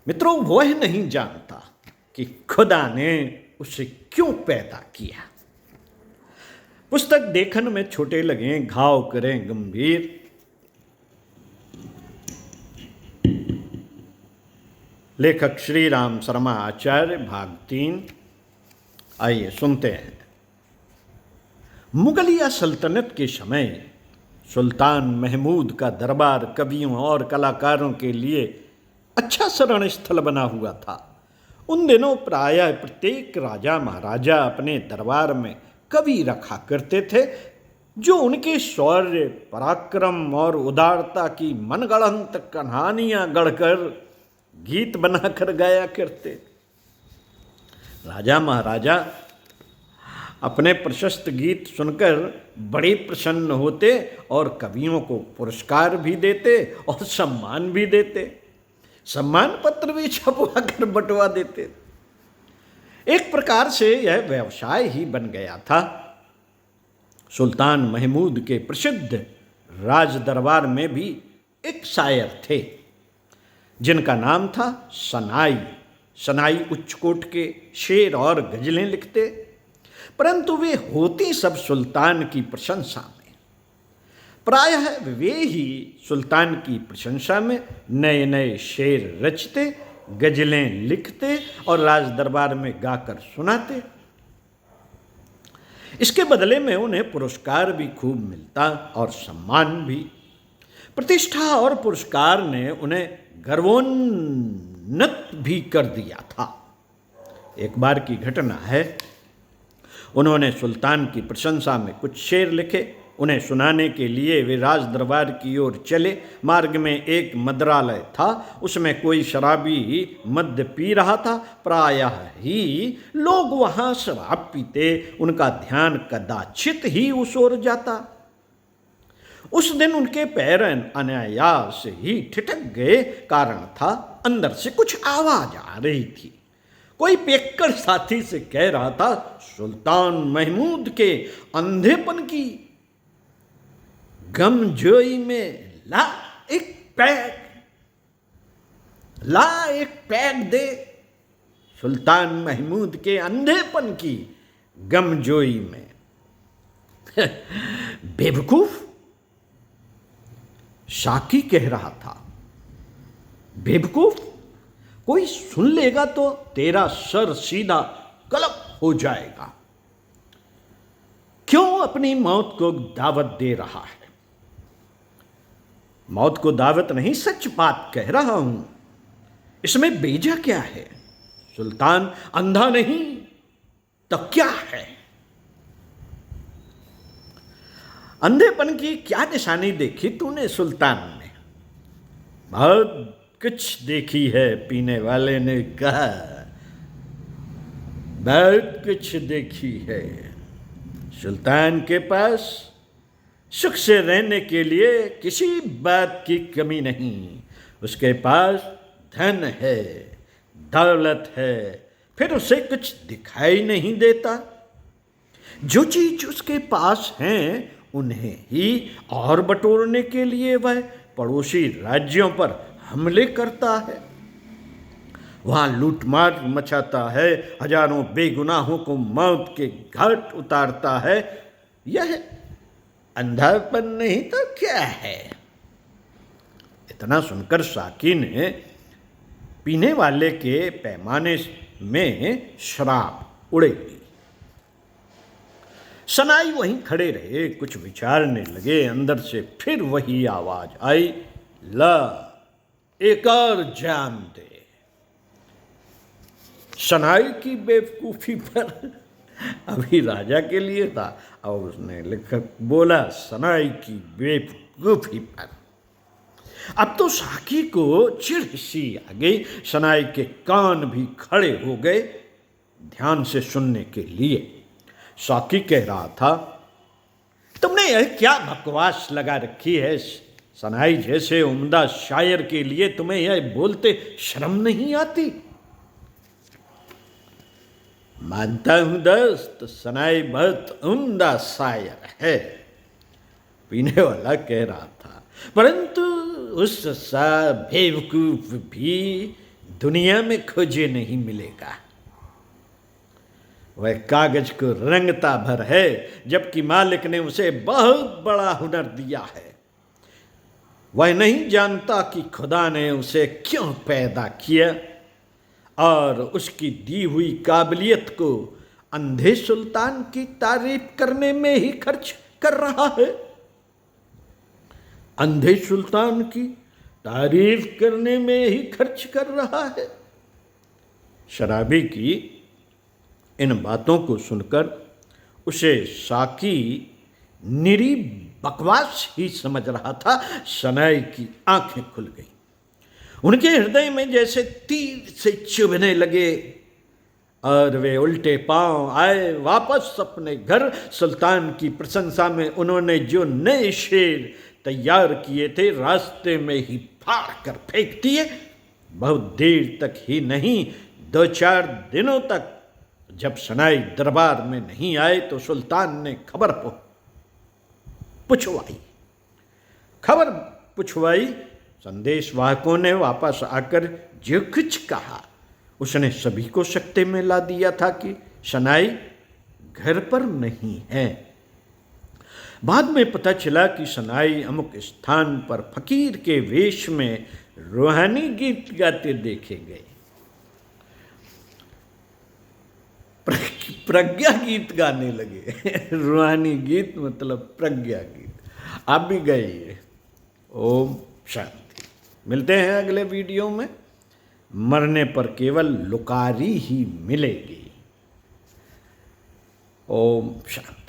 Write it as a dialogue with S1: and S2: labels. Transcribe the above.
S1: मित्रों, वह नहीं जानता कि खुदा ने उसे क्यों पैदा किया। पुस्तक देखन में छोटे लगें, घाव करें गंभीर। लेखक श्री राम शर्मा आचार्य, भाग 3। आइए सुनते हैं। मुगलिया सल्तनत के समय सुल्तान महमूद का दरबार कवियों और कलाकारों के लिए अच्छा शरण स्थल बना हुआ था। उन दिनों प्रायः प्रत्येक राजा महाराजा अपने दरबार में कवि रखा करते थे, जो उनके शौर्य, पराक्रम और उदारता की मनगढ़ंत कहानियां गढ़कर गीत बनाकर गाया करते। राजा महाराजा अपने प्रशस्त गीत सुनकर बड़े प्रसन्न होते और कवियों को पुरस्कार भी देते और सम्मान भी देते। सम्मान पत्र भी छपवा कर बंटवा देते। एक प्रकार से यह व्यवसाय ही बन गया था। सुल्तान महमूद के प्रसिद्ध राज दरबार में भी एक शायर थे, जिनका नाम था सनाई। सनाई उच्चकोट के शेर और गजलें लिखते, परंतु वे होती सब सुल्तान की प्रशंसा में। प्रायः वे ही सुल्तान की प्रशंसा में नए नए शेर रचते, गजलें लिखते और राज दरबार में गाकर सुनाते। इसके बदले में उन्हें पुरस्कार भी खूब मिलता और सम्मान भी। प्रतिष्ठा और पुरस्कार ने उन्हें गर्वोन्नत भी कर दिया था। एक बार की घटना है, उन्होंने सुल्तान की प्रशंसा में कुछ शेर लिखे। उन्हें सुनाने के लिए वे राज दरबार की ओर चले। मार्ग में एक मदिरालय था, उसमें कोई शराबी मद्य पी रहा था। प्रायः ही लोग वहां शराब पीते, उनका ध्यान कदाचित ही उस ओर जाता। उस दिन उनके पैर अनायास ही ठिठक गए। कारण था, अंदर से कुछ आवाज आ रही थी। कोई पियक्कड़ साथी से कह रहा था, सुल्तान महमूद के अंधेपन की गमजोई में ला एक पैग दे। सुल्तान महमूद के अंधेपन की गमजोई में। बेवकूफ, शाकी कह रहा था। बेवकूफ, कोई सुन लेगा तो तेरा सर सीधा कलप हो जाएगा। क्यों अपनी मौत को दावत दे रहा है? मौत को दावत नहीं, सच बात कह रहा हूं। इसमें बेजा क्या है? सुल्तान अंधा नहीं तो क्या है? अंधेपन की क्या निशानी देखी तूने सुल्तान में? बहुत कुछ देखी है, पीने वाले ने कहा। बहुत कुछ देखी है। सुल्तान के पास सुख से रहने के लिए किसी बात की कमी नहीं। उसके पास धन है, दौलत है, फिर उसे कुछ दिखाई नहीं देता। जो चीज उसके पास है उन्हें ही और बटोरने के लिए वह पड़ोसी राज्यों पर हमले करता है, वहां लूटमार मचाता है, हजारों बेगुनाहों को मौत के घाट उतारता है। यह अंधापन नहीं तो क्या है? इतना सुनकर साकी ने पीने वाले के पैमाने में शराब उड़ेली। सनाई वहीं खड़े रहे, कुछ विचारने लगे। अंदर से फिर वही आवाज आई, ला एक और जाम दे। सनाई की बेवकूफी पर अभी राजा के लिए था और उसने लेखक बोला सनाई की बेवकूफी पर। अब तो साकी को चिढ़ सी आ गई। सनाई के कान भी खड़े हो गए ध्यान से सुनने के लिए। साकी कह रहा था, तुमने यह क्या बकवास लगा रखी है? सनाई जैसे उम्दा शायर के लिए तुम्हें यह बोलते शर्म नहीं आती? मानता हूं दोस्त, सनाई बहुत उम्दा शायर है, पीने वाला कह रहा था, परंतु उस सा बेवकूफ भी दुनिया में खोजे नहीं मिलेगा। वह कागज को रंगता भर है, जबकि मालिक ने उसे बहुत बड़ा हुनर दिया है। वह नहीं जानता कि खुदा ने उसे क्यों पैदा किया और उसकी दी हुई काबिलियत को अंधे सुल्तान की तारीफ करने में ही खर्च कर रहा है। अंधे सुल्तान की तारीफ करने में ही खर्च कर रहा है। शराबी की इन बातों को सुनकर उसे साकी निरी बकवास ही समझ रहा था। शनाई की आंखें खुल गईं। उनके हृदय में जैसे तीर से चुभने लगे और वे उल्टे पांव आए वापस अपने घर। सुल्तान की प्रशंसा में उन्होंने जो नए शेर तैयार किए थे रास्ते में ही फाड़ कर फेंक दिए। बहुत देर तक ही नहीं, 2-4 दिनों तक जब शनाई दरबार में नहीं आए तो सुल्तान ने खबर पुछवाई। संदेशवाहकों ने वापस आकर जो कुछ कहा उसने सभी को सकते में ला दिया था कि शनाई घर पर नहीं है। बाद में पता चला कि शनाई अमुक स्थान पर फकीर के वेश में रूहानी गीत गाते देखे गए। प्रज्ञा गीत गाने लगे। रूहानी गीत मतलब प्रज्ञा गीत। आप भी गाइए। ओम शांति। मिलते हैं अगले वीडियो में। मरने पर केवल लुकारी ही मिलेगी। ओम शांति।